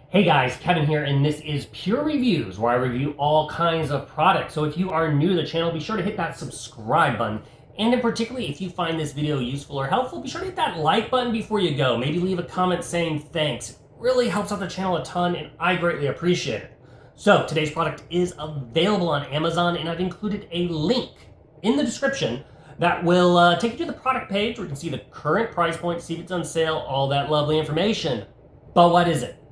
Hey guys, Kevin here, and this is Pure Reviews, where I review all kinds of products. So if you are new to the channel, be sure to hit that subscribe button. And in particularly, if you find this video useful or helpful, be sure to hit that like button before you go. Maybe leave a comment saying thanks. It really helps out the channel a ton, and I greatly appreciate it. So today's product is available on Amazon, and I've included a link in the description that will take you to the product page where you can see the current price point, see if it's on sale, all that lovely information. But what is it?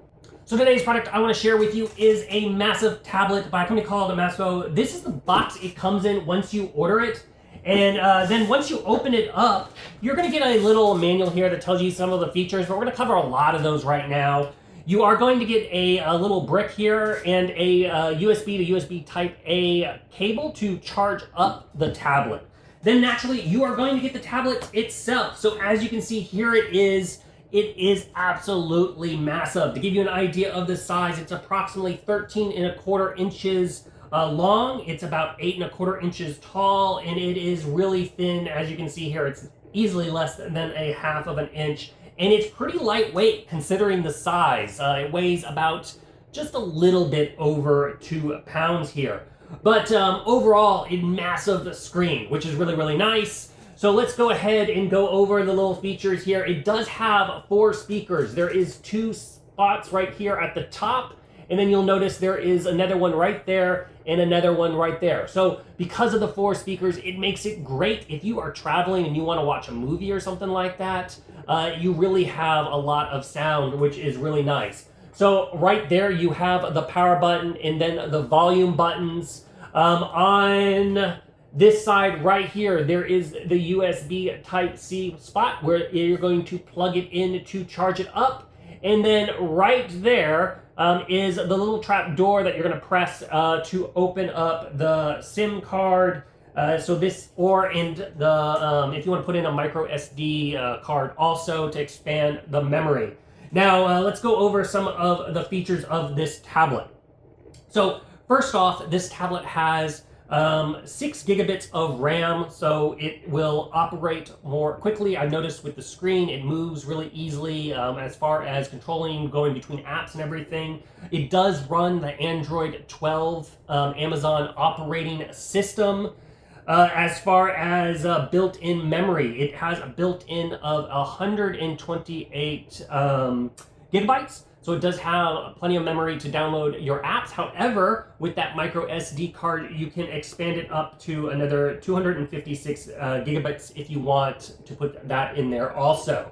So today's product I want to share with you is a massive tablet by a company called Meswao. This is the box it comes in once you order it. And then once you open it up, you're going to get a little manual here that tells you some of the features, but we're going to cover a lot of those right now. You are going to get a little brick here and a USB to USB Type A cable to charge up the tablet. Then naturally, you are going to get the tablet itself. So as you can see here, it is absolutely massive. To give you an idea of the size, it's approximately 13¼ inches long. It's about 8¼ inches tall, and it is really thin. As you can see here, it's easily less than a ½ of an inch, and it's pretty lightweight considering the size. It weighs about just a little bit over 2 pounds here. But overall, a massive screen, which is really, really nice. So let's go ahead and go over the little features here. It does have 4 speakers. There is 2 spots right here at the top, and then you'll notice there is another one right there and another one right there. So because of the 4 speakers, it makes it great if you are traveling and you want to watch a movie or something like that. You really have a lot of sound, which is really nice. So right there you have the power button and then the volume buttons. On this side right here, there is the USB Type-C spot where you're going to plug it in to charge it up. And then right there is the little trap door that you're going to press to open up the SIM card. So this, and the if you want to put in a micro SD card also to expand the memory. Now let's go over some of the features of this tablet. So first off, this tablet has 6 gigabits of RAM, so it will operate more quickly. I've noticed with the screen, it moves really easily as far as controlling, going between apps and everything. It does run the Android 12 Amazon operating system. As far as built-in memory, it has a built-in of 128 gigabytes. So it does have plenty of memory to download your apps. However, with that micro SD card, you can expand it up to another 256 gigabytes if you want to put that in there also.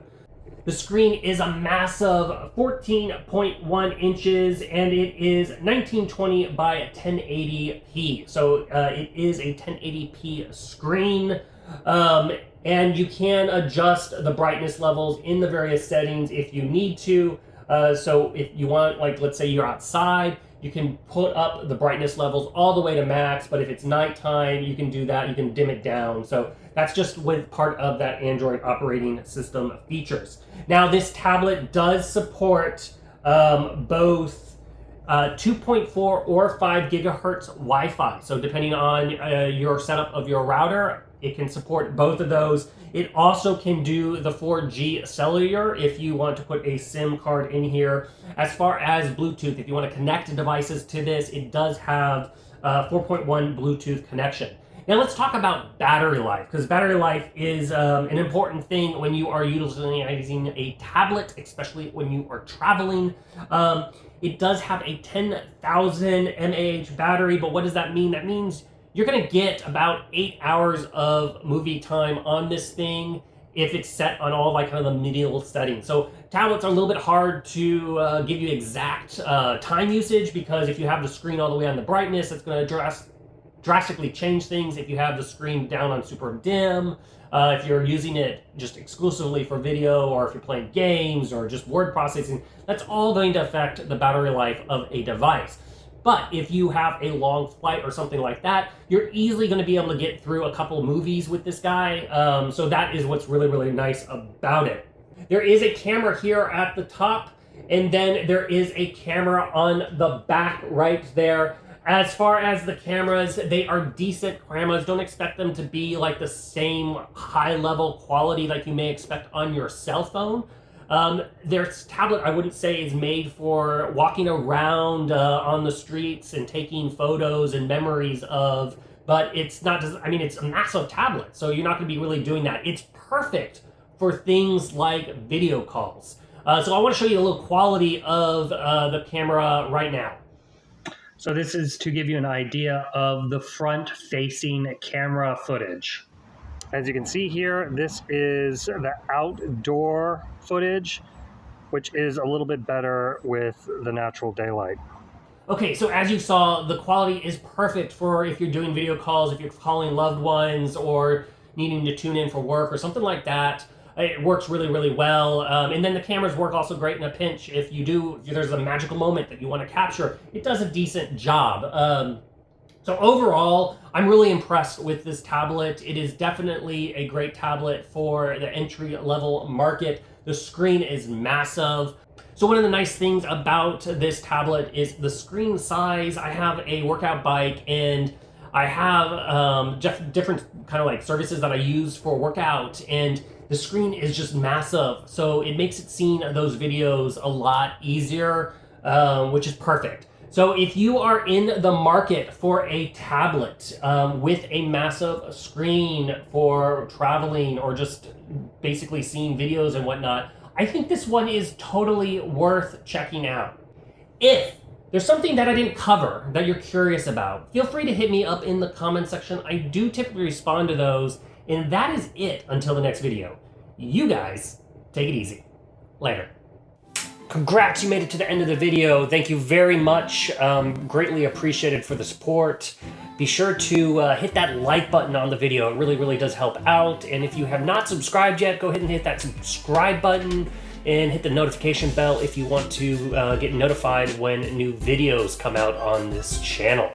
The screen is a massive 14.1 inches, and it is 1920 by 1080p. So it is a 1080p screen. And you can adjust the brightness levels in the various settings if you need to. So if you want, like, let's say you're outside, you can put up the brightness levels all the way to max, but if it's nighttime, you can do that, you can dim it down. So that's just with part of that Android operating system features. Now, this tablet does support both 2.4 or 5 gigahertz Wi-Fi. So depending on your setup of your router, it can support both of those. It also can do the 4G cellular if you want to put a SIM card in here. As far as Bluetooth, if you want to connect devices to this, it does have 4.1 Bluetooth connection. Now let's talk about battery life, because battery life is an important thing when you are utilizing a tablet, especially when you are traveling. It does have a 10,000 mAh battery, but what does that mean? That means you're going to get about 8 hours of movie time on this thing if it's set on all like kind of the medieval settings. So tablets are a little bit hard to give you exact time usage, because if you have the screen all the way on the brightness, it's going to drastically change things. If you have the screen down on super dim, if you're using it just exclusively for video, or if you're playing games or just word processing, that's all going to affect the battery life of a device. But if you have a long flight or something like that, you're easily going to be able to get through a couple movies with this guy. So that is what's really, really nice about it. There is a camera here at the top, and then there is a camera on the back right there. As far as the cameras, they are decent cameras. Don't expect them to be like the same high-level quality like you may expect on your cell phone. Their tablet, I wouldn't say, is made for walking around on the streets and taking photos and memories of, but it's not, I mean, it's a massive tablet, so you're not going to be really doing that. It's perfect for things like video calls. So I want to show you a little quality of the camera right now. So this is to give you an idea of the front-facing camera footage. As you can see here, this is the outdoor footage, which is a little bit better with the natural daylight. Okay, so as you saw, the quality is perfect for if you're doing video calls, if you're calling loved ones, or needing to tune in for work or something like that. It works really, really well. And then the cameras work also great in a pinch. If there's a magical moment that you want to capture, it does a decent job. So overall, I'm really impressed with this tablet. It is definitely a great tablet for the entry-level market. The screen is massive. So one of the nice things about this tablet is the screen size. I have a workout bike, and I have different kind of like services that I use for workout, and the screen is just massive. So it makes it seeing those videos a lot easier, which is perfect. So if you are in the market for a tablet with a massive screen for traveling or just basically seeing videos and whatnot, I think this one is totally worth checking out. If there's something that I didn't cover that you're curious about, feel free to hit me up in the comment section. I do typically respond to those, and that is it until the next video. You guys, take it easy. Later. Congrats, you made it to the end of the video. Thank you very much. Greatly appreciated for the support. Be sure to hit that like button on the video. It really, really does help out. And if you have not subscribed yet, go ahead and hit that subscribe button and hit the notification bell if you want to get notified when new videos come out on this channel.